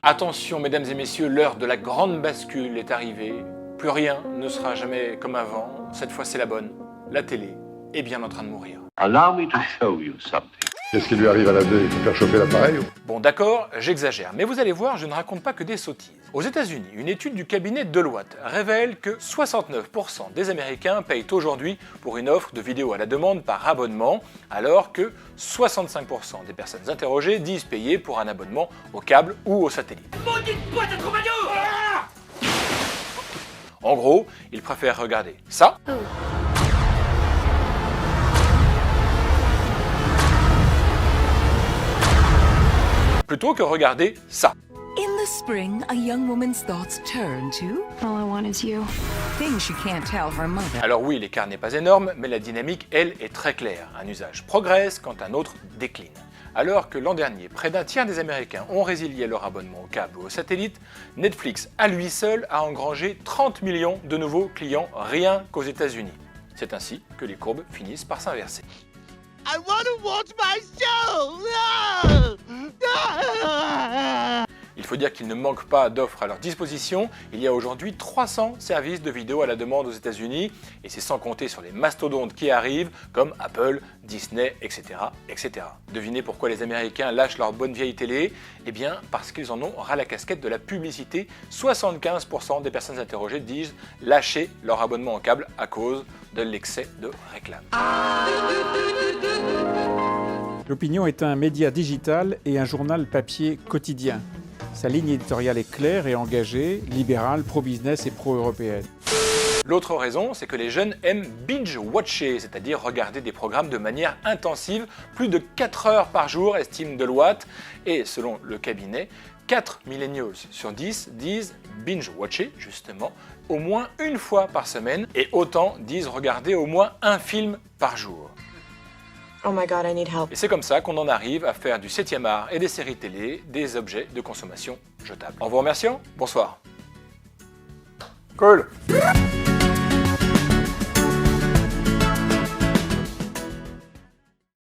Attention mesdames et messieurs, l'heure de la grande bascule est arrivée. Plus rien ne sera jamais comme avant. Cette fois c'est la bonne. La télé est bien en train de mourir. Allow me to show you something. Qu'est-ce qui lui arrive à la 2? Il faut faire chauffer l'appareil? Bon d'accord, j'exagère, mais vous allez voir, je ne raconte pas que des sottises. Aux États-Unis, une étude du cabinet Deloitte révèle que 69% des Américains payent aujourd'hui pour une offre de vidéo à la demande par abonnement, alors que 65% des personnes interrogées disent payer pour un abonnement au câble ou au satellite. En gros, ils préfèrent regarder ça. Plutôt que regarder ça. In the spring, a young woman's thoughts turn to All I want is you. things she can't tell her mother. Alors oui, l'écart n'est pas énorme, mais la dynamique, elle, est très claire. Un usage progresse quand un autre décline. Alors que l'an dernier, près d'un tiers des Américains ont résilié leur abonnement au câble ou au satellite, Netflix, à lui seul, a engrangé 30 millions de nouveaux clients rien qu'aux États-Unis. C'est ainsi que les courbes finissent par s'inverser. I want to watch my show! No! Il faut dire qu'il ne manque pas d'offres à leur disposition. Il y a aujourd'hui 300 services de vidéo à la demande aux États-Unis, et c'est sans compter sur les mastodontes qui arrivent, comme Apple, Disney, etc., etc. Devinez pourquoi les Américains lâchent leur bonne vieille télé? Eh bien, parce qu'ils en ont ras la casquette de la publicité. 75% des personnes interrogées disent lâcher leur abonnement en câble à cause de l'excès de réclame. L'Opinion est un média digital et un journal papier quotidien. Sa ligne éditoriale est claire et engagée, libérale, pro-business et pro-européenne. L'autre raison, c'est que les jeunes aiment binge-watcher, c'est-à-dire regarder des programmes de manière intensive, plus de 4 heures par jour, estime Deloitte, et selon le cabinet, 4 millennials sur 10 disent binge-watcher, justement, au moins une fois par semaine, et autant disent regarder au moins un film par jour. Oh my god, I need help. Et c'est comme ça qu'on en arrive à faire du 7e art et des séries télé des objets de consommation jetables. En vous remerciant, bonsoir. Cool.